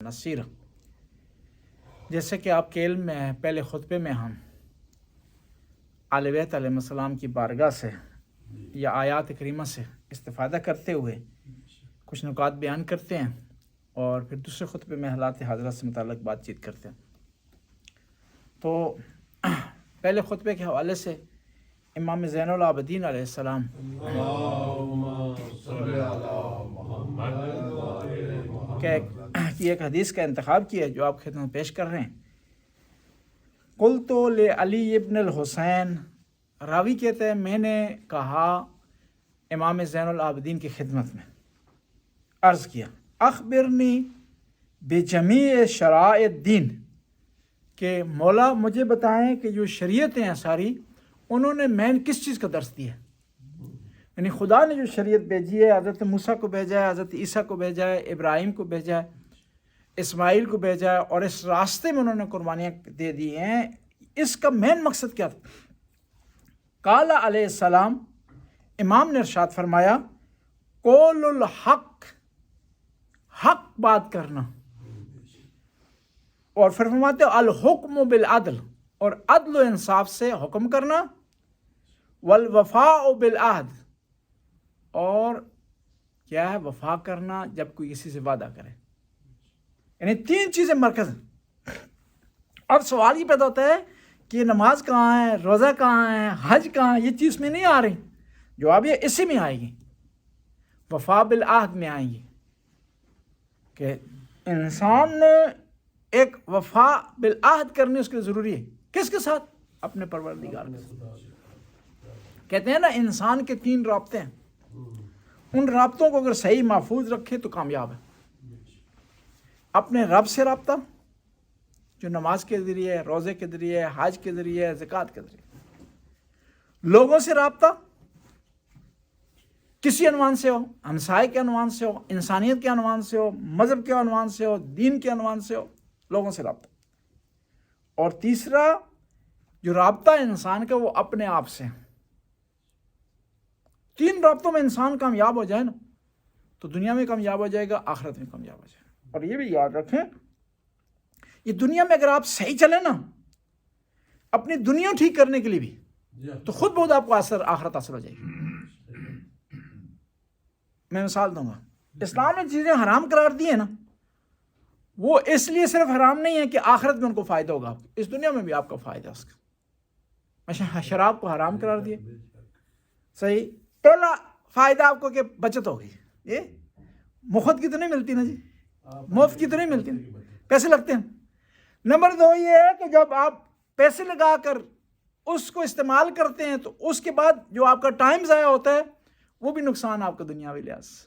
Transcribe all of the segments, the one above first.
نصیر، جیسے کہ آپ کے علم میں ہے، پہلے خطبے میں ہم اہل بیت علیہ السلام کی بارگاہ سے یا آیات کریمہ سے استفادہ کرتے ہوئے کچھ نکات بیان کرتے ہیں اور پھر دوسرے خطبے میں حالات حاضرہ سے متعلق بات چیت کرتے ہیں۔ تو پہلے خطبے کے حوالے سے امام زین العابدین علیہ السلام کی ایک حدیث کا انتخاب کیا ہے جو آپ خدمت میں پیش کر رہے ہیں۔ قلت لعلی ابن الحسین، راوی کہتے ہیں میں نے کہا امام زین العابدین کی خدمت میں، عرض کیا اخبرنی بجمیع شرائع الدین، کہ مولا مجھے بتائیں کہ جو شریعتیں ہیں ساری، انہوں نے مین کس چیز کا درس دیا ہے؟ یعنی خدا نے جو شریعت بھیجی ہے، حضرت موسیٰ کو بھیجا ہے، حضرت عیسیٰ کو بھیجا ہے، ابراہیم کو بھیجا ہے، اسماعیل کو بھیجا ہے، اور اس راستے میں انہوں نے قربانیاں دے دی ہیں، اس کا مین مقصد کیا تھا؟ قال علیہ السلام، امام نے ارشاد فرمایا قول الحق، حق بات کرنا، اور پھر فرماتے الحکم بالعدل، اور عدل و انصاف سے حکم کرنا، والوفاء بالعہد، اور کیا ہے وفا کرنا جب کوئی کسی سے وعدہ کرے۔ یعنی تین چیزیں مرکز ہیں۔ اب سوال یہ پیدا ہوتا ہے کہ نماز کہاں ہے، روزہ کہاں ہے، حج کہاں ہے؟ یہ چیز میں نہیں آ رہی، جواب یہ اسی میں آئے گی، وفا بالعہد میں آئیں گی، کہ انسان نے ایک وفا بالعہد کرنی اس کے ضروری ہے۔ کس کے ساتھ؟ اپنے پروردگار کے ساتھ۔ کہتے ہیں نا انسان کے تین رابطے ہیں، ان رابطوں کو اگر صحیح محفوظ رکھے تو کامیاب ہے۔ اپنے رب سے رابطہ، جو نماز کے ذریعے، روزے کے ذریعے، حج کے ذریعے، زکوٰۃ کے ذریعے۔ لوگوں سے رابطہ کسی عنوان سے ہو، ہمسائے کے عنوان سے ہو، انسانیت کے عنوان سے ہو، مذہب کے عنوان سے ہو، دین کے عنوان سے ہو، لوگوں سے رابطہ۔ اور تیسرا جو رابطہ انسان کا وہ اپنے آپ سے۔ تین رابطوں میں انسان کامیاب ہو جائے نا تو دنیا میں کامیاب ہو جائے گا، آخرت میں کامیاب ہو جائے گا۔ اور یہ بھی یاد رکھیں، یہ دنیا میں اگر آپ صحیح چلیں نا اپنی دنیا ٹھیک کرنے کے لیے بھی، تو خود بہت آپ کو آخرت حاصل ہو جائے گی۔ میں مثال دوں گا، اسلام نے چیزیں حرام قرار دی ہیں نا، وہ اس لیے صرف حرام نہیں ہے کہ آخرت میں ان کو فائدہ ہوگا، اس دنیا میں بھی آپ کا فائدہ ہے اس کا۔ میں شراب کو حرام قرار دیا، صحیح، پہلا فائدہ آپ کو کہ بچت ہوگی، یہ مفت کی تو نہیں ملتی نا جی، مفت کی تو نہیں ملتی، پیسے لگتے ہیں۔ نمبر دو یہ ہے کہ جب آپ پیسے لگا کر اس کو استعمال کرتے ہیں تو اس کے بعد جو آپ کا ٹائم ضائع ہوتا ہے وہ بھی نقصان آپ کا دنیاوی لحاظ سے۔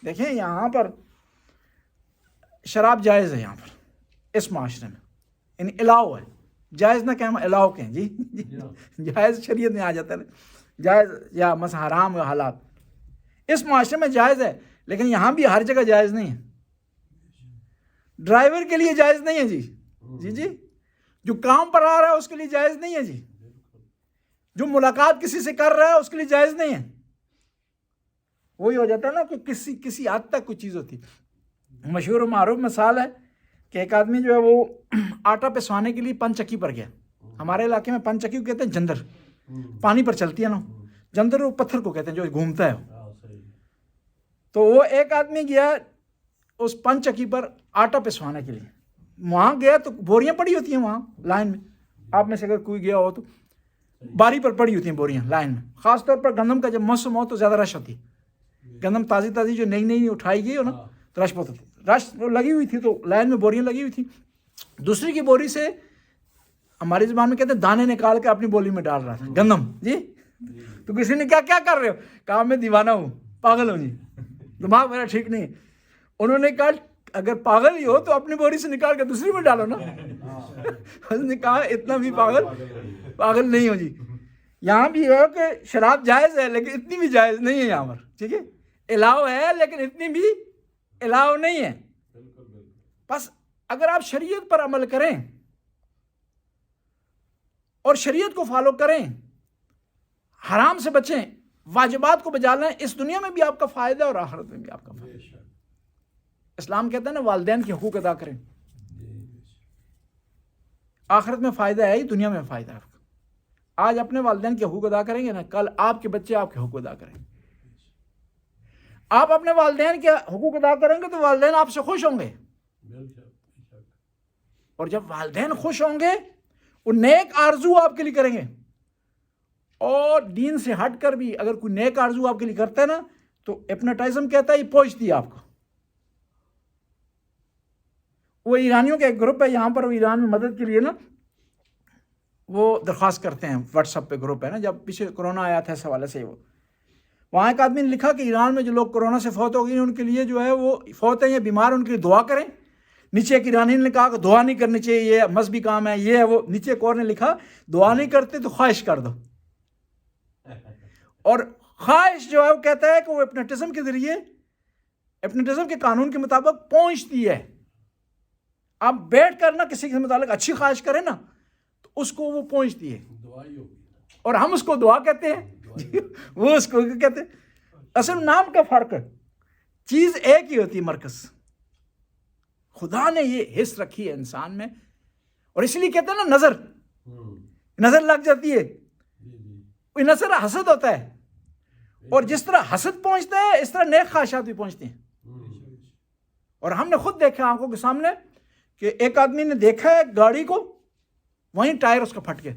دیکھیں یہاں پر شراب جائز ہے، یہاں پر اس معاشرے میں، یعنی الاؤ ہے، جائز نہ کہ ہم الاؤ کہیں جی، جائز شریعت میں آ جاتا ہے، جائز یا مثلا حرام یا حالات اس معاشرے میں جائز ہے، لیکن یہاں بھی ہر جگہ جائز نہیں ہے۔ ڈرائیور کے لیے جائز نہیں ہے جی، جو کام پر آ رہا ہے اس کے لیے جائز نہیں ہے جی، جو ملاقات کسی سے کر رہا ہے اس کے لیے جائز نہیں ہے۔ وہی ہو جاتا ہے نا کہ کسی حد تک کچھ چیز ہوتی ہے۔ مشہور و معروف مثال ہے کہ ایک آدمی جو ہے وہ آٹا پسوانے کے لیے پن چکی پر گیا۔ ہمارے علاقے میں پن چکی کو کہتے ہیں جندر، پانی پر چلتی ہے نا، جندر وہ پتھر کو کہتے ہیں جو گھومتا ہے۔ تو وہ ایک آدمی گیا اس پن چکی پر آٹا پسوانے کے لیے، وہاں گیا تو بوریاں پڑی ہوتی ہیں وہاں لائن میں، آپ میں سے اگر کوئی گیا ہو تو باری پر پڑی ہوتی ہیں بوریاں لائن میں، خاص طور پر گندم کا جب موسم ہو تو زیادہ رش ہوتی ہے۔ گندم تازی جو نئی اٹھائی گئی ہو نا تو رش بہت ہوتی، رش لگی ہوئی تھی تو لائن میں بوریاں لگی ہوئی تھی۔ دوسری کی بوری سے ہماری زبان میں کہتے ہیں دانے نکال کے اپنی بولی میں ڈال رہا تھا گندم جی، تو کسی نے کیا کر رہے ہو؟ کہا میں دیوانہ ہوں، پاگل ہوں جی، دماغ میرا ٹھیک نہیں ہے۔ انہوں نے کہا اگر پاگل ہی ہو تو اپنی بوری سے نکال کے دوسری میں ڈالو نا۔ اس نے کہا اتنا بھی پاگل نہیں ہو جی۔ یہاں بھی ہے کہ شراب جائز ہے لیکن اتنی بھی جائز نہیں ہے یہاں پر، ٹھیک ہے، الاؤ ہے لیکن اتنی بھی الاؤ نہیں ہے۔ بس اگر آپ شریعت پر عمل کریں اور شریعت کو فالو کریں، حرام سے بچیں، واجبات کو بجا لیں، اس دنیا میں بھی آپ کا فائدہ اور آخرت میں بھی آپ کا فائدہ۔ اسلام کہتا ہے نا والدین کے حقوق ادا کریں. آخرت میں فائدہ ہے ہی، دنیا میں فائدہ ہے. آج اپنے والدین کے حقوق ادا کریں گے نا، کل آپ کے بچے آپ کے حقوق ادا کریں گے. آپ اپنے والدین کے حقوق ادا کریں گے تو والدین آپ سے خوش ہوں گے، اور جب والدین خوش ہوں گے وہ نیک آرزو آپ کے لیے کریں گے. اور دین سے ہٹ کر بھی اگر کوئی نیک آرزو آپ کے لیے کرتا ہے نا تو ایپناٹائزم کہتا ہے یہ پہنچتی ہے آپ کو. وہ ایرانیوں کا ایک گروپ ہے یہاں پر، وہ ایران میں مدد کے لیے نا وہ درخواست کرتے ہیں. واٹس ایپ پہ گروپ ہے نا، جب پیچھے کرونا آیا تھا اس حوالے سے وہاں ایک آدمی نے لکھا کہ ایران میں جو لوگ کرونا سے فوت ہو گئے ان کے لیے جو ہے وہ فوت ہیں یا بیمار، ان کے لیے دعا کریں. نیچے ایک ایرانی نے کہا کہ دعا نہیں کرنی چاہیے، یہ مذہبی کام ہے، یہ ہے وہ. نیچے ایک اور نے لکھا دعا نہیں کرتے تو خواہش کر دو. اور خواہش جو ہے وہ کہتا ہے کہ وہ ایپناٹزم کے ذریعے، ایپناٹزم کے قانون کے مطابق پہنچتی ہے. آپ بیٹھ کر نا کسی کے متعلق اچھی خواہش کریں نا تو اس کو وہ پہنچتی ہے، اور ہم اس کو دعا کہتے ہیں، وہ اس کو کہتے ہیں. اصل نام کا فرق ہے، چیز ایک ہی ہوتی ہے مرکز. خدا نے یہ حص رکھی ہے انسان میں، اور اس لیے کہتے ہیں نا نظر لگ جاتی ہے. نظر حسد ہوتا ہے، اور جس طرح حسد پہنچتا ہے اس طرح نیک خواہشات بھی پہنچتی ہیں. اور ہم نے خود دیکھا آنکھوں کے سامنے کہ ایک آدمی نے دیکھا ہے گاڑی کو، وہیں ٹائر اس کا پھٹ گیا.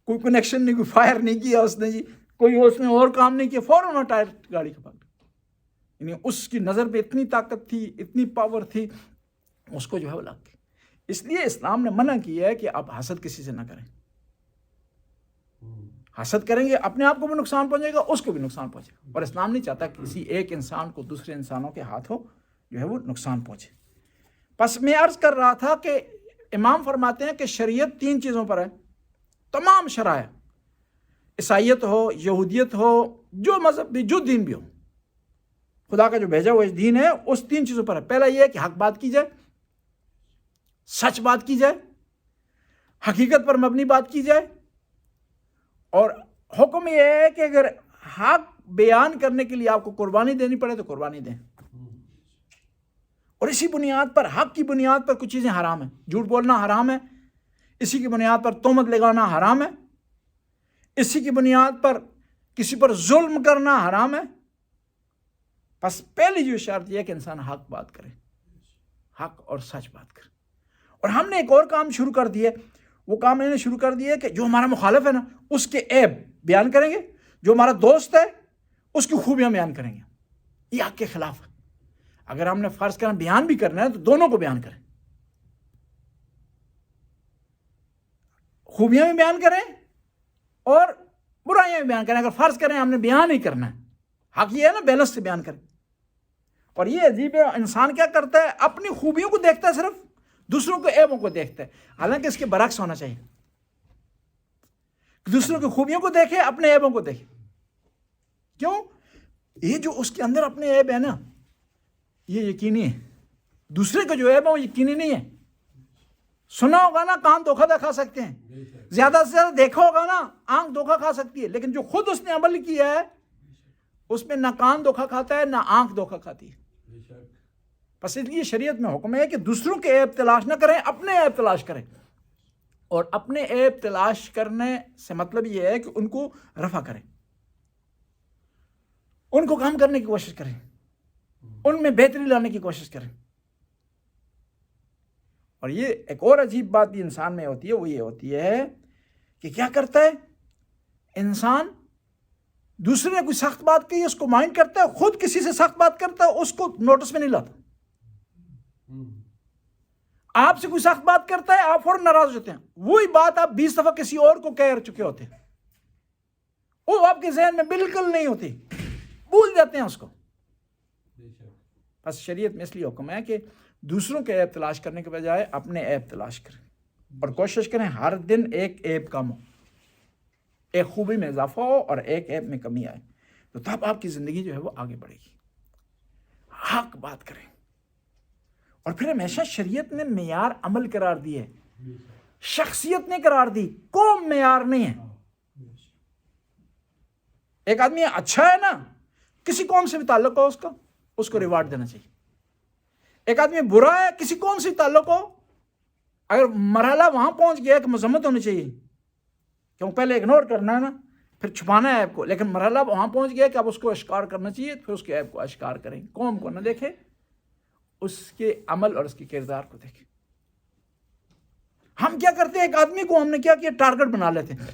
کوئی کنیکشن نہیں، کوئی فائر نہیں کیا اس نے جی، کوئی اس نے اور کام نہیں کیا، فوراً وہ ٹائر گاڑی کا پھٹ گیا. یعنی اس کی نظر پہ اتنی طاقت تھی، اتنی پاور تھی، اس کو جو ہے وہ لگ گئی. اس لیے اسلام نے منع کیا ہے کہ آپ حسد کسی سے نہ کریں. حسد کریں گے اپنے آپ کو بھی نقصان پہنچے گا، اس کو بھی نقصان پہنچے گا. اور اسلام نہیں چاہتا کسی ایک انسان کو دوسرے انسانوں کے ہاتھوں جو ہے وہ نقصان پہنچے. پس میں عرض کر رہا تھا کہ امام فرماتے ہیں کہ شریعت 3 چیزوں پر ہے. تمام شرائع، عیسائیت ہو، یہودیت ہو، جو مذہب بھی، جو دین بھی ہو، خدا کا جو بھیجا ہوا دین ہے اس 3 چیزوں پر ہے. پہلا یہ ہے کہ حق بات کی جائے، سچ بات کی جائے، حقیقت پر مبنی بات کی جائے. اور حکم یہ ہے کہ اگر حق بیان کرنے کے لیے آپ کو قربانی دینی پڑے تو قربانی دیں. اور اسی بنیاد پر، حق کی بنیاد پر کچھ چیزیں حرام ہیں. جھوٹ بولنا حرام ہے، اسی کی بنیاد پر تہمت لگانا حرام ہے، اسی کی بنیاد پر کسی پر ظلم کرنا حرام ہے. بس پہلی جو شرط یہ ہے کہ انسان حق بات کرے، حق اور سچ بات کرے. اور ہم نے ایک اور کام شروع کر دیا، وہ کام میں نے شروع کر دیا کہ جو ہمارا مخالف ہے نا اس کے عیب بیان کریں گے، جو ہمارا دوست ہے اس کی خوبیاں بیان کریں گے. یہ حق کے خلاف ہے. اگر ہم نے فرض کرنا بیان بھی کرنا ہے تو دونوں کو بیان کریں، خوبیاں بھی بیان کریں اور برائیاں بھی بیان کریں. اگر فرض کریں ہم نے بیان ہی کرنا ہے، حق یہ ہے نا بیلنس سے بیان کریں. اور یہ عجیب ہے، انسان کیا کرتا ہے، اپنی خوبیوں کو دیکھتا ہے، صرف دوسروں کے عیبوں کو دیکھتا ہے. حالانکہ اس کے برعکس ہونا چاہیے، دوسروں کی خوبیوں کو دیکھے، اپنے عیبوں کو دیکھے. کیوں؟ یہ جو اس کے اندر اپنے عیب ہے نا یہ یقینی ہے، دوسرے کا جو عیب ہے وہ یقینی نہیں ہے. سنا ہوگا نا کان دھوکہ کھا سکتے ہیں، زیادہ سے زیادہ دیکھا ہوگا نا آنکھ دھوکہ کھا سکتی ہے، لیکن جو خود اس نے عمل کیا ہے اس میں نہ کان دھوکہ کھاتا ہے نہ آنکھ دھوکہ کھاتی ہے. بس اس لیے شریعت میں حکم ہے کہ دوسروں کے عیب تلاش نہ کریں، اپنے عیب تلاش کریں. اور اپنے عیب تلاش کرنے سے مطلب یہ ہے کہ ان کو رفع کریں، ان کو کام کرنے کی کوشش کریں، ان میں بہتری لانے کی کوشش کریں. اور یہ ایک اور عجیب بات بھی انسان میں ہوتی ہے، وہ یہ ہوتی ہے کہ کیا کرتا ہے انسان، دوسرے نے کوئی سخت بات کہی اس کو مائنڈ کرتا ہے، خود کسی سے سخت بات کرتا ہے اس کو نوٹس میں نہیں لاتا. آپ سے کوئی سخت بات کرتا ہے آپ فوراً ناراض ہوتے ہیں، وہی بات آپ 20 دفعہ کسی اور کو کہہ چکے ہوتے ہیں، وہ آپ کے ذہن میں بالکل نہیں ہوتی، بھول جاتے ہیں اس کو. بس شریعت میں اس لیے حکم ہے کہ دوسروں کے عیب تلاش کرنے کے بجائے اپنے عیب تلاش کریں، اور کوشش کریں ہر دن ایک عیب کم ہو، ایک خوبی میں اضافہ ہو اور ایک عیب میں کمی آئے، تو تب آپ کی زندگی جو ہے وہ آگے بڑھے گی. حق بات کریں. اور پھر ہمیشہ شریعت نے معیار عمل قرار دی ہے، شخصیت نے قرار دی، قوم معیار نہیں ہے. ایک آدمی اچھا ہے نا، کسی قوم سے بھی تعلق ہو اس کا، اس کو ریوارڈ دینا چاہیے. ایک آدمی برا ہے کسی قوم سے تعلق ہو، اگر مرحلہ وہاں پہنچ گیا کہ مذمت ہونی چاہیے، کیوں پہلے اگنور کرنا ہے نا، پھر چھپانا ہے عیب کو، لیکن مرحلہ وہاں پہنچ گیا کہ اب اس کو اشکار کرنا چاہیے، پھر اس کے عیب کو اشکار کریں، قوم کو نہ دیکھے، اس کے عمل اور اس کے کردار کو دیکھیں۔ ہم کیا کرتے ہیں، ایک آدمی کو ہم نے کیا کیا، ٹارگٹ بنا لیتے ہیں،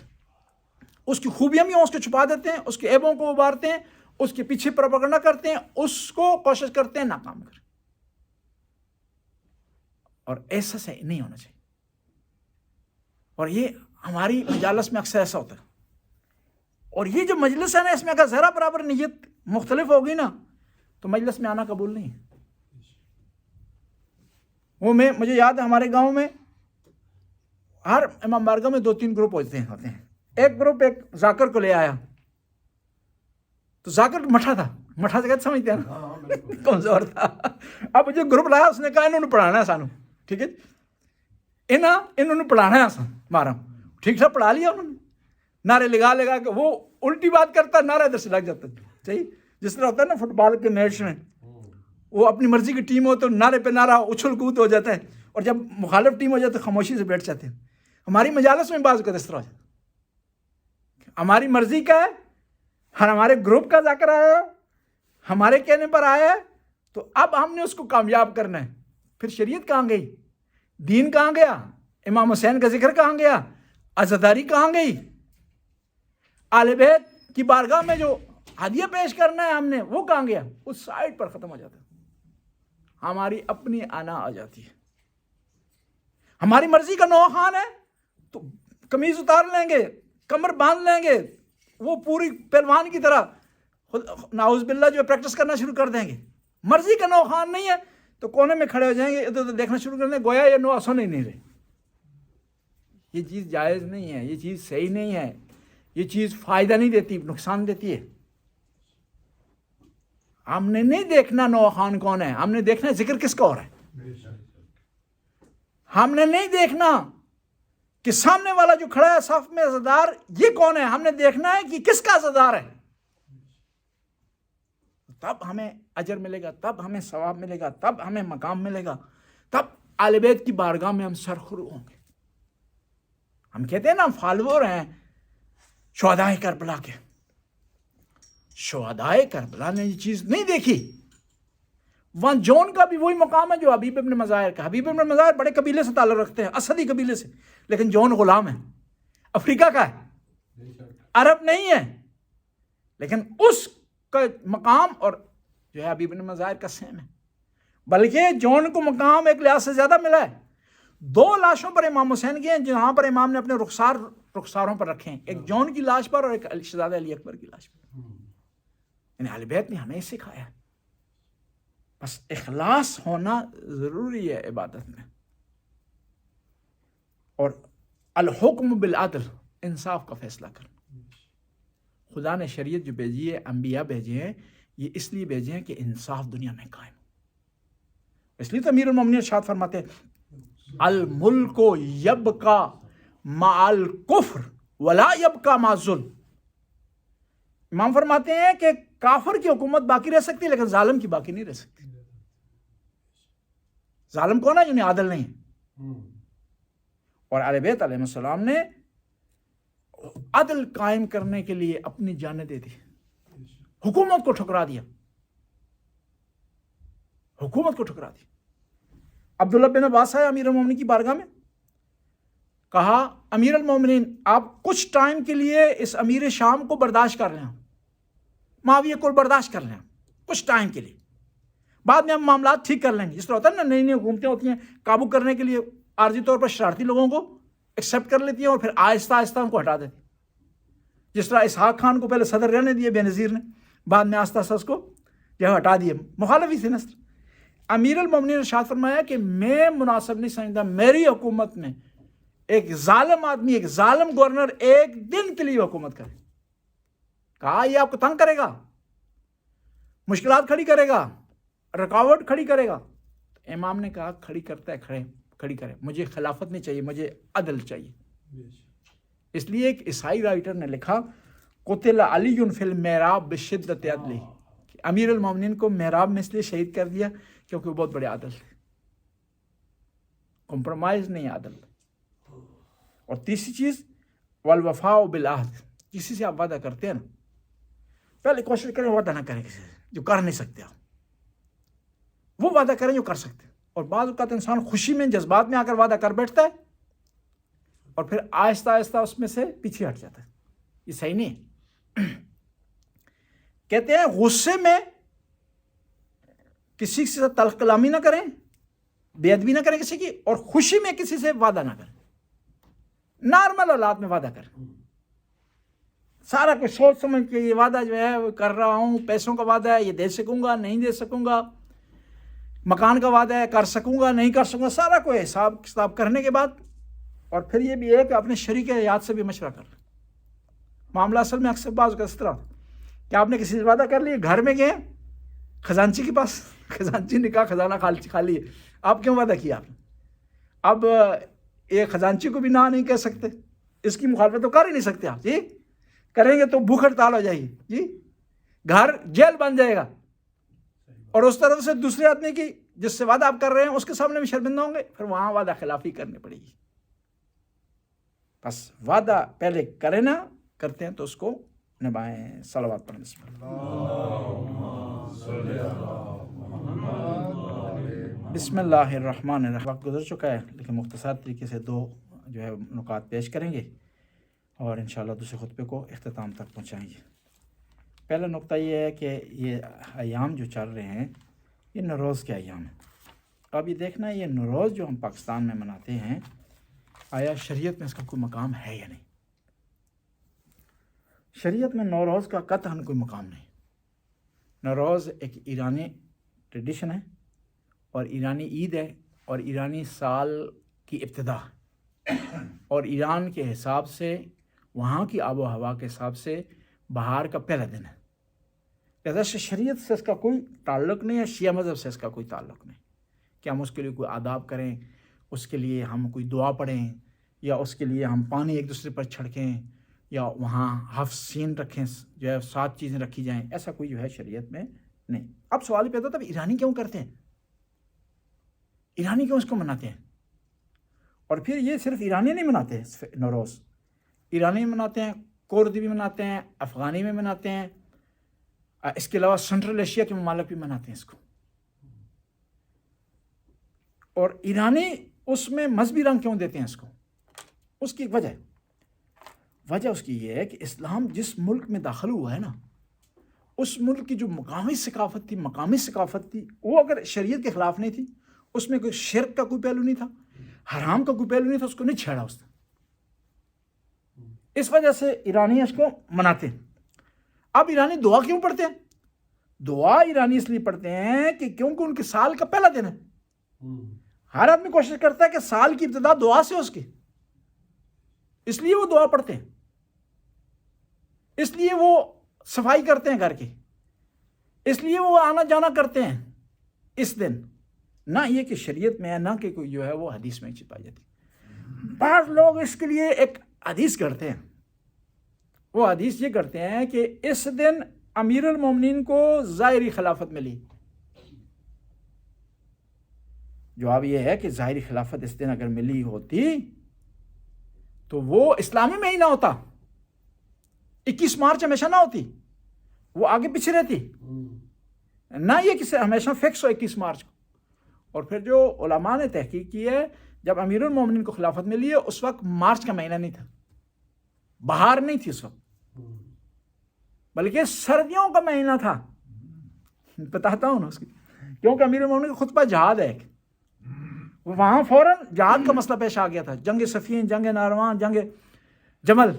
اس کی خوبیاں بھی اس کو چھپا دیتے ہیں، اس کے عیبوں کو ابھارتے ہیں، اس کے پیچھے پروپیگنڈا کرتے ہیں، اس کو کوشش کرتے ہیں ناکام کریں، اور ایسا سے نہیں ہونا چاہیے۔ اور یہ ہماری مجالس میں اکثر ایسا ہوتا ہے، اور یہ جو مجلس ہے نا، اس میں اگر ذرا برابر نیت مختلف ہوگی نا تو مجلس میں آنا قبول نہیں ہے۔ وہ مجھے یاد ہے ہمارے گاؤں میں ہر امام بارگاہ میں 2-3 گروپ ہوتے ہیں۔ ایک گروپ ایک ذاکر کو لے آیا، تو ذاکر مٹھا تھا، مٹھا سے کہتے سمجھتے ہیں نا، کمزور تھا۔ اب جو گروپ لایا اس نے کہا انہوں نے پڑھانا ہے سانو، ٹھیک ہے، انہوں نے پڑھانا ہے ہمارا، ٹھیک ٹھاک پڑھا لیا انہوں نے، نعرے لگا کے وہ الٹی بات کرتا، نعرہ ادھر سے لگ جاتا، صحیح، جس طرح ہوتا ہے نا فٹ بال کے میچ میں، وہ اپنی مرضی کی ٹیم ہو تو نعرے پہ نعرہ اچھل کود ہو جاتا ہے، اور جب مخالف ٹیم ہو جاتا ہے تو خاموشی سے بیٹھ جاتے ہیں۔ ہماری مجالس میں بعض اوقات اس طرح ہو جاتا ہے، ہماری مرضی کا ہے، ہمارے گروپ کا ذکر آیا، ہمارے کہنے پر آیا ہے، تو اب ہم نے اس کو کامیاب کرنا ہے۔ پھر شریعت کہاں گئی، دین کہاں گیا، امام حسین کا ذکر کہاں گیا، عزاداری کہاں گئی، آل بیت کی بارگاہ میں جو ہدیہ پیش کرنا ہے ہم نے وہ کہاں گیا، اس سائڈ پر ختم ہو جاتا ہے، ہماری اپنی آنا آ جاتی ہے۔ ہماری مرضی کا نوح خان ہے تو قمیض اتار لیں گے، کمر باندھ لیں گے، وہ پوری پہلوان کی طرح نعوذ باللہ جو پریکٹس کرنا شروع کر دیں گے۔ مرضی کا نوح خان نہیں ہے تو کونے میں کھڑے ہو جائیں گے، ادھر ادھر دیکھنا شروع کر دیں، گویا یہ نوح سن ہی نہیں رہے۔ یہ چیز جائز نہیں ہے، یہ چیز صحیح نہیں ہے، یہ چیز فائدہ نہیں دیتی، نقصان دیتی ہے۔ ہم نے نہیں دیکھنا نوح خان کون ہے، ہم نے دیکھنا ذکر کس کا ہو رہا ہے۔ ہم نے نہیں دیکھنا کہ سامنے والا جو کھڑا ہے صف میں عزادار یہ کون ہے، ہم نے دیکھنا ہے کہ کس کا عزادار ہے، تب ہمیں اجر ملے گا، تب ہمیں ثواب ملے گا، تب ہمیں مقام ملے گا، تب آل بیت کی بارگاہ میں ہم سرخرو ہوں گے۔ ہم کہتے ہیں نا فالوور ہیں شہداء کربلا کے، شہداء کربلا نے یہ چیز نہیں دیکھی۔ وہاں جون کا بھی وہی مقام ہے جو حبیب ابن مظاہر کا۔ حبیب ابن مظاہر بڑے قبیلے سے تعلق رکھتے ہیں، اسدی قبیلے سے، لیکن جون غلام ہے، افریقہ کا ہے، عرب نہیں ہے، لیکن اس کا مقام اور جو ہے حبیب ابن مظاہر کا سیم ہے، بلکہ جون کو مقام ایک لحاظ سے زیادہ ملا ہے۔ 2 لاشوں پر امام حسین کی ہیں جہاں پر امام نے اپنے رخساروں پر رکھے ہیں، ایک جون کی لاش پر اور ایک شہزادہ علی اکبر کی لاش پر۔ یعنی اہل بیت نے ہمیں سکھایا ہے، بس اخلاص ہونا ضروری ہے عبادت میں، اور الحکم بالعدل، انصاف کا فیصلہ کرنا۔ خدا نے شریعت جو بھیجی ہے، انبیاء بھیجے ہیں، یہ اس لیے بھیجے ہیں کہ انصاف دنیا میں قائم ہو۔ اس لیے تو امیر المومنین ارشاد فرماتے ہیں الملک یبقا مع الکفر ولا یبقا مع الظلم۔ امام فرماتے ہیں کہ کافر کی حکومت باقی رہ سکتی ہے لیکن ظالم کی باقی نہیں رہ سکتی۔ ظالم کون ہے؟ جنہیں عادل نہیں ہے۔ اور اہل بیت علیہ السلام نے عدل قائم کرنے کے لیے اپنی جانیں دے دی، حکومت کو ٹھکرا دیا، حکومت کو ٹھکرا دیا۔ عبداللہ بن عباس ہے امیر المومنین کی بارگاہ میں، کہا امیر المومنین آپ کچھ ٹائم کے لیے اس امیر شام کو برداشت کر لیں، معاویہ کو برداشت کر لیں کچھ ٹائم کے لیے، بعد میں ہم معاملات ٹھیک کر لیں گے۔ جس طرح ہوتا ہے نا، نئی نئی حکومتیں ہوتی ہیں، قابو کرنے کے لیے عارضی طور پر شرارتی لوگوں کو ایکسیپٹ کر لیتی ہیں اور پھر آہستہ آہستہ ان کو ہٹا دیتی۔ جس طرح اسحاق خان کو پہلے صدر رہنے دیے بے نظیر نے، بعد میں آہستہ آہستہ اس کو جو ہے ہٹا دیے، مخالف ہی تھے نسل۔ امیر المومنین نے ارشاد فرمایا کہ میں مناسب نہیں سمجھتا میری حکومت میں ایک ظالم آدمی، ایک ظالم گورنر ایک دن کے لیے حکومت کرے۔ کہا یہ آپ کو تنگ کرے گا، مشکلات کھڑی کرے گا، رکاوٹ کھڑی کرے گا۔ تو امام نے کہا کھڑی کرتا ہے کھڑی کرے، مجھے خلافت نہیں چاہیے، مجھے عدل چاہیے۔ اس لیے ایک عیسائی رائٹر نے لکھا قتل علی فی المحراب بشدت عدلہ، امیر المومنین کو محراب میں اس لیے شہید کر دیا کیونکہ وہ بہت بڑے عادل تھے، کمپرومائز نہیں، عادل۔ اور تیسری چیز والوفاء بالعہد، کسی سے آپ وعدہ کرتے ہیں نا، پہلے کوشش کریں وعدہ نہ کریں کسی سے جو کر نہیں سکتے آپ، وہ وعدہ کریں جو کر سکتے ہیں۔ اور بعض اوقات انسان خوشی میں، جذبات میں آ کر وعدہ کر بیٹھتا ہے اور پھر آہستہ آہستہ اس میں سے پیچھے ہٹ جاتا ہے، یہ صحیح نہیں ہے۔ کہتے ہیں غصے میں کسی سے تلخ کلامی نہ کریں، بے ادبی نہ کریں کسی کی، اور خوشی میں کسی سے وعدہ نہ کریں، نارمل حالات میں وعدہ کریں، سارا کچھ سوچ سمجھ کے یہ وعدہ جو ہے وہ کر رہا ہوں، پیسوں کا وعدہ ہے، یہ دے سکوں گا نہیں دے سکوں گا، مکان کا وعدہ ہے، کر سکوں گا نہیں کر سکوں گا، سارا کوئی حساب کتاب کرنے کے بعد، اور پھر یہ بھی ہے کہ اپنے شریک حیات سے بھی مشورہ کر لیں۔ معاملہ اصل میں اکثر بعض کا اس طرح کہ آپ نے کسی سے وعدہ کر لیا، گھر میں گئے خزانچی کے پاس، خزانچی نے کہا خزانہ خالی ہے، آپ کیوں وعدہ کیا آپ نے؟ اب یہ خزانچی کو بھی نہ نہیں کہہ سکتے، اس کی مخالفت تو کر ہی نہیں سکتے آپ، جی کریں گے تو بھوک ہڑتال ہو جائے گی، جی گھر جیل بن جائے گا، اور اس طرف سے دوسرے آدمی کی جس سے وعدہ آپ کر رہے ہیں اس کے سامنے بھی شرمندہ ہوں گے، پھر وہاں وعدہ خلافی کرنی پڑے گی۔ بس وعدہ پہلے کریں نا، کرتے ہیں تو اس کو نبھائیں۔ صلوات پڑھیں۔ بسم اللہ الرحمن الرحیم۔ وقت گزر چکا ہے لیکن مختصر طریقے سے دو جو ہے نکات پیش کریں گے اور انشاءاللہ دوسرے خطبے کو اختتام تک پہنچائیں گے۔ پہلا نقطہ یہ ہے کہ یہ ایام جو چل رہے ہیں یہ نوروز کے ایام ہیں۔ اب یہ دیکھنا یہ نوروز جو ہم پاکستان میں مناتے ہیں، آیا شریعت میں اس کا کوئی مقام ہے یا نہیں؟ شریعت میں نوروز کا قطعاً کوئی مقام نہیں۔ نوروز ایک ایرانی ٹریڈیشن ہے اور ایرانی عید ہے اور ایرانی سال کی ابتدا، اور ایران کے حساب سے، وہاں کی آب و ہوا کے حساب سے بہار کا پہلا دن ہے۔ لہذا شریعت سے اس کا کوئی تعلق نہیں ہے، شیعہ مذہب سے اس کا کوئی تعلق نہیں کہ ہم اس کے لیے کوئی آداب کریں، اس کے لیے ہم کوئی دعا پڑھیں، یا اس کے لیے ہم پانی ایک دوسرے پر چھڑکیں، یا وہاں حفظ سین رکھیں، جو ہے 7 چیزیں رکھی جائیں، ایسا کوئی جو ہے شریعت میں نہیں۔ اب سوال پیدا ہوتا ہے ایرانی کیوں کرتے ہیں، ایرانی کیوں اس کو مناتے ہیں؟ اور پھر یہ صرف ایرانی نہیں مناتے نوروز، ایرانی مناتے ہیں، کردی بھی مناتے ہیں، افغانی میں مناتے ہیں، اس کے علاوہ سنٹرل ایشیا کے ممالک بھی مناتے ہیں اس کو۔ اور ایرانی اس میں مذہبی رنگ کیوں دیتے ہیں اس کو؟ اس کی وجہ اس کی یہ ہے کہ اسلام جس ملک میں داخل ہوا ہے نا، اس ملک کی جو مقامی ثقافت تھی وہ اگر شریعت کے خلاف نہیں تھی، اس میں کوئی شرک کا کوئی پہلو نہیں تھا، حرام کا کوئی پہلو نہیں تھا، اس کو نہیں چھیڑا اس نے۔ اس وجہ سے ایرانی اس کو مناتے ہیں۔ اب ایرانی دعا کیوں پڑھتے ہیں؟ دعا ایرانی اس لیے پڑھتے ہیں کہ کیونکہ ان کے سال کا پہلا دن ہے۔ ہر آدمی کوشش کرتا ہے کہ سال کی ابتدا دعا سے اس کی، اس لیے وہ دعا پڑھتے ہیں، اس لیے وہ صفائی کرتے ہیں گھر کی، اس لیے وہ آنا جانا کرتے ہیں اس دن، نہ یہ کہ شریعت میں ہے، نہ کہ کوئی جو ہے وہ حدیث میں چھپائی جاتی ہے۔ بعض لوگ اس کے لیے ایک حدیث کرتے ہیں، وہ حدیث یہ کرتے ہیں کہ اس دن امیر المومنین کو ظاہری خلافت ملی۔ جواب یہ ہے کہ ظاہری خلافت اس دن اگر ملی ہوتی تو وہ اسلامی میں ہی نہ ہوتا، 21 مارچ ہمیشہ نہ ہوتی، وہ آگے پیچھے رہتی، نہ یہ کہ ہمیشہ فکس ہو 21 مارچ کو۔ اور پھر جو علماء نے تحقیق کی ہے، جب امیر المومنین کو خلافت ملی ہے اس وقت مارچ کا مہینہ نہیں تھا، بہار نہیں تھی اس وقت، بلکہ سردیوں کا مہینہ تھا۔ بتاتا ہوں نا اس کی، کیونکہ امیر المومنین کا خطبہ جہاد ہے، وہاں فوراً جہاد کا مسئلہ پیش آ گیا تھا، جنگ صفین، جنگ ناروان، جنگ جمل،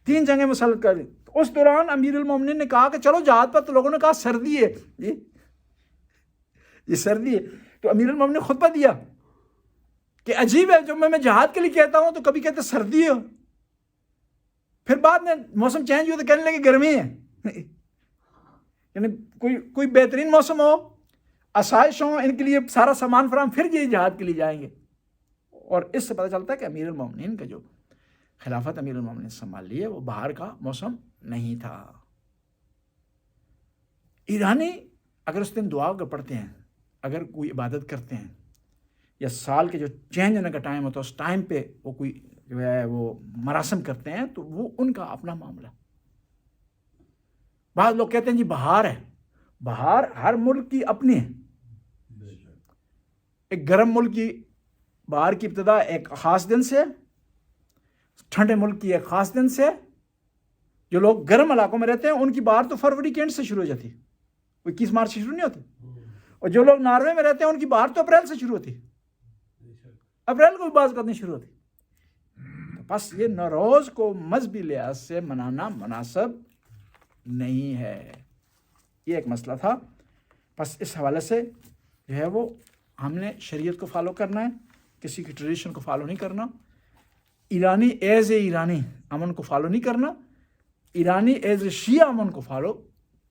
3 جنگیں مسلط کر دی۔ اس دوران امیر المومنین نے کہا کہ چلو جہاد پر، تو لوگوں نے کہا سردی ہے، یہ سردی ہے، تو امیر المومنین نے خطبہ دیا کہ عجیب ہے، جب میں جہاد کے لیے کہتا ہوں تو کبھی کہتے سردی ہے، پھر بعد میں موسم چینج ہوا تو کہنے لگے گرمی ہے۔ یعنی کوئی بہترین موسم ہو، آسائش ہوں، ان کے لیے سارا سامان فراہم، پھر یہ جہاد کے لیے جائیں گے۔ اور اس سے پتہ چلتا ہے کہ امیر المومنین کا جو خلافت امیر المومنین نے سنبھال لی ہے وہ بہار کا موسم نہیں تھا۔ ایرانی اگر اس دن دعا اگر پڑھتے ہیں، اگر کوئی عبادت کرتے ہیں یا سال کے جو چینج ہونے کا ٹائم ہوتا ہے اس ٹائم پہ وہ کوئی جو ہے وہ مراسم کرتے ہیں تو وہ ان کا اپنا معاملہ. بعض لوگ کہتے ہیں جی بہار ہے. بہار ہر ملک کی اپنی ہے. ایک گرم ملک کی بہار کی ابتدا ایک خاص دن سے، ٹھنڈے ملک کی ایک خاص دن سے. جو لوگ گرم علاقوں میں رہتے ہیں ان کی بہار تو فروری کے اینڈ سے شروع ہو جاتی ہے، وہ 21 مارچ سے شروع نہیں ہوتی. اور جو لوگ ناروے میں رہتے ہیں ان کی بہار تو اپریل سے شروع ہوتی ہے، اپریل کو بھی بعض کرنی شروع ہوتی. بس یہ نوروز کو مذہبی لحاظ سے منانا مناسب نہیں ہے. یہ ایک مسئلہ تھا. بس اس حوالے سے جو ہے وہ ہم نے شریعت کو فالو کرنا ہے، کسی کی ٹریڈیشن کو فالو نہیں کرنا. ایرانی ایز اے ایرانی امن کو فالو نہیں کرنا. ایرانی ایز اے شیعہ امن کو فالو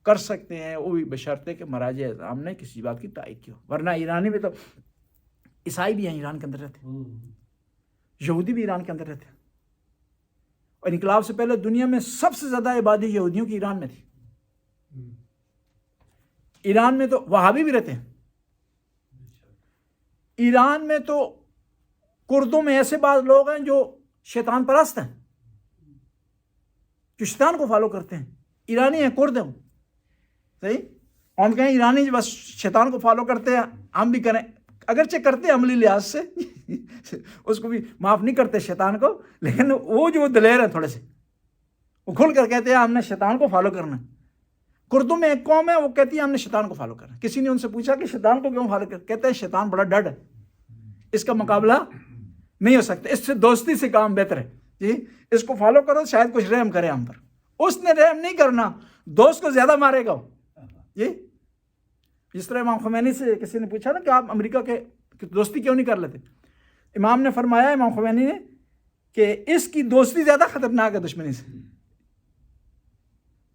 کر سکتے ہیں، وہ بھی بشرطے کہ مراجع اعظام نے کسی بات کی تائید کی ہو. ورنہ ایرانی میں تو عیسائی بھی ہیں ایران کے اندر رہتے ہیں، یہودی بھی ایران کے اندر رہتے ہیں. اور انقلاب سے پہلے دنیا میں سب سے زیادہ آبادی یہودیوں کی ایران میں تھی. ایران میں تو وہابی بھی رہتے ہیں. ایران میں تو کردوں میں ایسے بعض لوگ ہیں جو شیطان پرست ہیں، جو شیطان کو فالو کرتے ہیں. ایرانی ہیں، کرد ہیں، صحیح. ہم کہیں ایرانی بس شیطان کو فالو کرتے ہیں، ہم بھی کریں. اگرچہ کرتے ہیں عملی لحاظ سے اس کو بھی معاف نہیں کرتے شیطان کو، لیکن وہ جو دلیر ہیں تھوڑے سے، وہ کھل کر کہتے ہیں ہم نے شیطان کو فالو کرنا ہے. کردوں میں ایک قوم ہے وہ کہتی ہے ہم نے شیطان کو فالو کرنا ہے. کسی نے ان سے پوچھا کہ شیطان کو کیوں فالو کرتے؟ کہتے ہیں شیطان بڑا ڈڈ ہے، اس کا مقابلہ نہیں ہو سکتا، اس سے دوستی سے کام بہتر ہے. جی اس کو فالو کرو شاید کچھ رحم کرے ہم پر. اس نے رحم نہیں کرنا، دوست کو زیادہ مارے گا. جی جس طرح امام خمینی سے کسی نے پوچھا نا کہ آپ امریکہ کے دوستی کیوں نہیں کر لیتے؟ امام نے فرمایا، امام خمینی نے، کہ اس کی دوستی زیادہ خطرناک ہے دشمنی سے.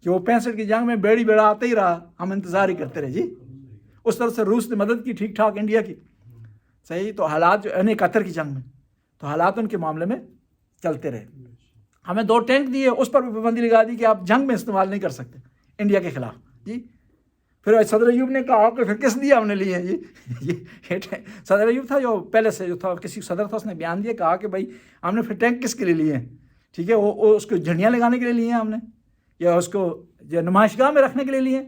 کہ وہ 65 کی جنگ میں بیڑی بیڑا آتا ہی رہا، ہم انتظار ہی کرتے رہے. جی اس طرح سے روس نے مدد کی ٹھیک ٹھاک انڈیا کی، صحیح. تو حالات جو 71 کی جنگ میں تو حالات ان کے معاملے میں چلتے رہے. ہمیں 2 ٹینک دیے، اس پر بھی پابندی لگا دی کہ آپ جنگ میں استعمال نہیں کر سکتے انڈیا کے خلاف. جی پھر صدر ایوب نے کہا کہ پھر کس لیے ہم نے لیے ہیں. جی صدر ایوب تھا جو پہلے سے جو تھا، کسی صدر تھا، اس نے بیان دیا، کہا کہ بھائی ہم نے پھر ٹینک کس کے لیے لیے ہیں؟ ٹھیک ہے، وہ اس کو جھنڈیاں لگانے کے لیے لیے ہیں ہم نے، یا اس کو جو نمائش گاہ میں رکھنے کے لیے لیے.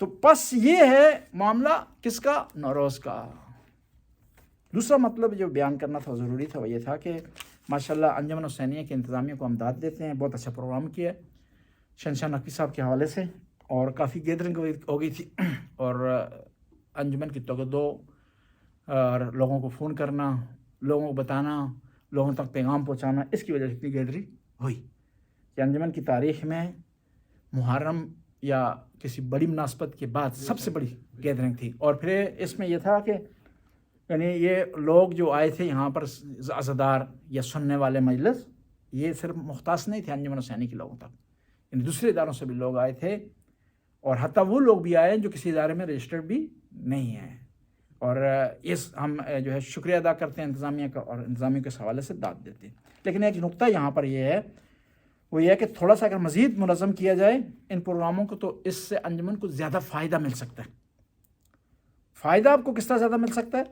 تو بس یہ ہے معاملہ کس کا؟ نوروز کا. دوسرا مطلب جو بیان کرنا تھا ضروری تھا وہ یہ تھا کہ ماشاءاللہ انجمن حسینیہ کے انتظامیہ کو امداد دیتے ہیں. بہت اچھا پروگرام کیا ہے شہنشاہ نقوی صاحب کے حوالے سے، اور کافی گیدرنگ ہو گئی تھی. اور انجمن کی توجہ اور لوگوں کو فون کرنا، لوگوں کو بتانا، لوگوں تک پیغام پہنچانا، اس کی وجہ سے اتنی گیدرنگ ہوئی کہ انجمن کی تاریخ میں محرم یا کسی بڑی مناسبت کے بعد سب سے بڑی گیدرنگ تھی. اور پھر اس میں یہ تھا کہ یعنی یہ لوگ جو آئے تھے یہاں پر عزادار یا سننے والے مجلس، یہ صرف مختص نہیں تھے انجمن حسینی کے لوگوں تک، یعنی دوسرے اداروں سے بھی لوگ آئے تھے. اور حتیٰ وہ لوگ بھی آئے جو کسی ادارے میں رجسٹرڈ بھی نہیں ہیں. اور اس ہم جو ہے شکریہ ادا کرتے ہیں انتظامیہ کا، اور انتظامیہ کے حوالے سے داد دیتے ہیں. لیکن ایک نقطہ یہاں پر یہ ہے، وہ یہ ہے کہ تھوڑا سا اگر مزید منظم کیا جائے ان پروگراموں کو تو اس سے انجمن کو زیادہ فائدہ مل سکتا ہے. فائدہ آپ کو کس طرح زیادہ مل سکتا ہے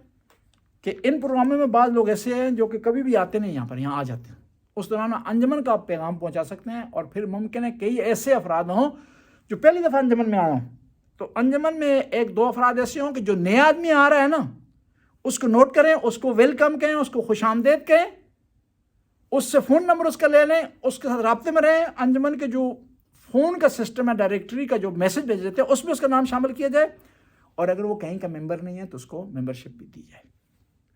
کہ ان پروگراموں میں بعض لوگ ایسے ہیں جو کہ کبھی بھی آتے نہیں یہاں آ جاتے ہیں. اس دوران انجمن کا آپ پیغام پہنچا سکتے ہیں. اور پھر ممکن ہے کئی ایسے افراد ہوں جو پہلی دفعہ انجمن میں آیا ہوں، تو انجمن میں 1-2 افراد ایسے ہوں کہ جو نیا آدمی آ رہا ہے نا اس کو نوٹ کریں، اس کو ویلکم کہیں، اس کو خوش آمدید کہیں، اس سے فون نمبر اس کا لے لیں، اس کے ساتھ رابطے میں رہیں. انجمن کے جو فون کا سسٹم ہے، ڈائریکٹری کا جو میسج بھیج دیتے ہیں، اس میں اس کا نام شامل کیا جائے. اور اگر وہ کہیں کا ممبر نہیں ہے تو اس کو ممبرشپ بھی دی جائے.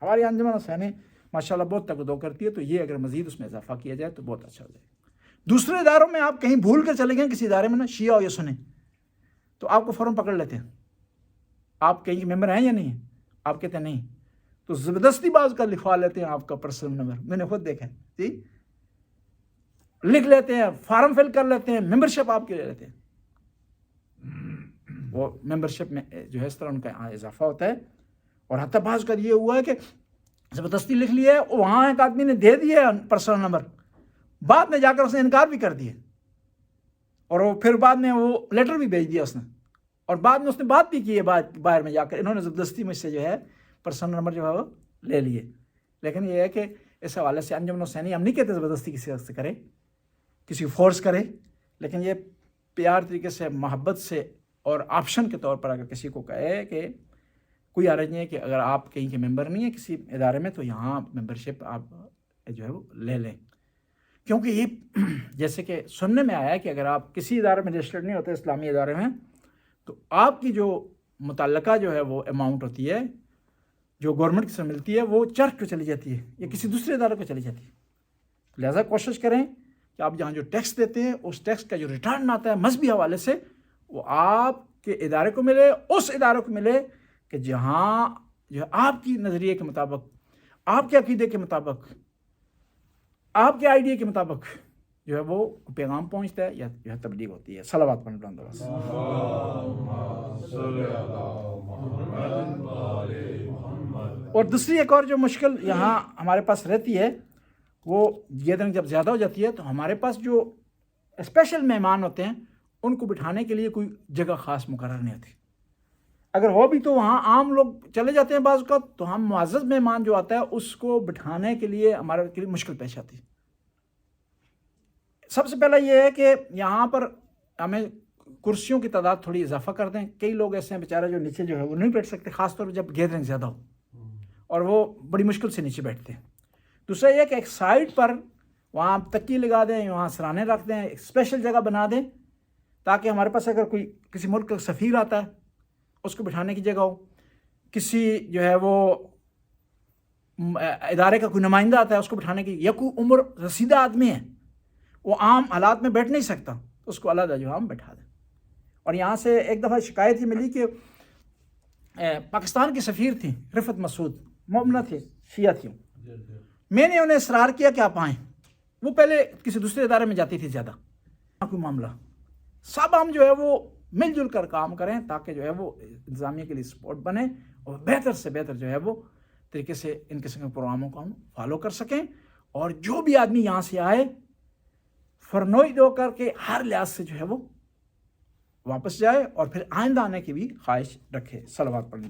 ہماری انجمن حسینی ماشاءاللہ بہت تقدو کرتی ہے، تو یہ اگر مزید اس میں اضافہ کیا جائے تو بہت اچھا ہو جائے. دوسرے اداروں میں آپ کہیں بھول کر چلے گئے کسی ادارے میں نا، شیعہ ہو یا سنی، تو آپ کو فوراً پکڑ لیتے ہیں. آپ کہیں ممبر ہیں یا نہیں ہیں؟ آپ کہتے ہیں نہیں، تو زبردستی بعض کا لکھوا لیتے ہیں آپ کا پرسنل نمبر. میں نے خود دیکھا ہے. جی لکھ لیتے ہیں، فارم فل کر لیتے ہیں، ممبرشپ آپ کے لے لیتے ہیں. وہ ممبرشپ میں جو ہے اس طرح ان کا اضافہ ہوتا ہے. اور حتیٰ بعض کا یہ ہوا ہے کہ زبردستی لکھ لیا ہے، وہاں ایک آدمی نے دے دیا پرسنل نمبر، بعد میں جا کر اس نے انکار بھی کر دیا، اور وہ پھر بعد میں وہ لیٹر بھی بھیج دیا اس نے اور بعد میں اس نے بات بھی کی ہے باہر میں جا کر، انہوں نے زبردستی مجھ سے جو ہے پرسنل نمبر جو ہے وہ لے لیے. لیکن یہ ہے کہ اس حوالے سے انجمن حسینی ہم نہیں کہتے زبردستی کسی وقت سے کرے، کسی کو فورس کرے، لیکن یہ پیار طریقے سے، محبت سے اور آپشن کے طور پر اگر کسی کو کہے کہ کوئی حرج نہیں ہے کہ اگر آپ کہیں کے ممبر نہیں ہیں کسی ادارے میں تو یہاں ممبرشپ آپ جو ہے وہ لے لیں. کیونکہ یہ جیسے کہ سننے میں آیا ہے کہ اگر آپ کسی ادارے میں رجسٹرڈ نہیں ہوتے اسلامی ادارے میں، تو آپ کی جو متعلقہ جو ہے وہ اماؤنٹ ہوتی ہے جو گورنمنٹ سے ملتی ہے وہ چرچ کو چلی جاتی ہے یا کسی دوسرے ادارے کو چلی جاتی ہے. لہٰذا کوشش کریں کہ آپ جہاں جو ٹیکس دیتے ہیں اس ٹیکس کا جو ریٹرن آتا ہے مذہبی حوالے سے وہ آپ کے ادارے کو ملے، اس ادارے کو ملے کہ جہاں جو ہے آپ کی نظریے کے مطابق، آپ کے عقیدے کے مطابق، آپ کے آئیڈیا کے مطابق جو ہے وہ پیغام پہنچتا ہے یا جو ہے تبلیغ ہوتی ہے. صلوات پڑھیں بلند آواز سے. اور دوسری ایک اور جو مشکل یہاں ہمارے پاس رہتی ہے وہ گیدرنگ جب زیادہ ہو جاتی ہے تو ہمارے پاس جو اسپیشل مہمان ہوتے ہیں ان کو بٹھانے کے لیے کوئی جگہ خاص مقرر نہیں ہوتی. اگر ہو بھی تو وہاں عام لوگ چلے جاتے ہیں بعض اوقات، تو ہم معزز مہمان جو آتا ہے اس کو بٹھانے کے لیے ہمارے کے لیے مشکل پیش آتی ہے. سب سے پہلا یہ ہے کہ یہاں پر ہمیں کرسیوں کی تعداد تھوڑی اضافہ کر دیں. کئی لوگ ایسے ہیں بیچارے جو نیچے جو ہے وہ نہیں بیٹھ سکتے، خاص طور پر جب گیدرنگ زیادہ ہو اور وہ بڑی مشکل سے نیچے بیٹھتے ہیں. دوسرا یہ کہ ایک سائڈ پر وہاں تکی لگا دیں، وہاں سرانے رکھ دیں، ایک اسپیشل جگہ بنا دیں تاکہ ہمارے پاس اگر کوئی کسی ملک کا سفیر آتا ہے اس کو بٹھانے کی جگہ ہو، کسی جو ہے وہ ادارے کا کوئی نمائندہ آتا ہے اس کو بٹھانے کی، یا کوئی عمر رسیدہ آدمی ہے وہ عام حالات میں بیٹھ نہیں سکتا تو اس کو علیحدہ جو ہم بٹھا دیں. اور یہاں سے ایک دفعہ شکایت یہ ملی کہ پاکستان کی سفیر تھیں رفت مسعود، مومنہ تھی، شیعہ تھیں. میں نے انہیں اصرار کیا کہ آپ آئیں. وہ پہلے کسی دوسرے ادارے میں جاتی تھی زیادہ. کوئی معاملہ سب ہم جو ہے وہ مل جل کر کام کریں تاکہ جو ہے وہ انتظامیہ کے لیے سپورٹ بنے اور بہتر سے بہتر جو ہے وہ طریقے سے ان قسم کے پروگراموں کو ہم فالو کر سکیں. اور جو بھی آدمی یہاں سے آئے فرنوئی دو کر کے ہر لحاظ سے جو ہے وہ واپس جائے اور پھر آئندہ آنے کی بھی خواہش رکھے. صلوات پڑھیں.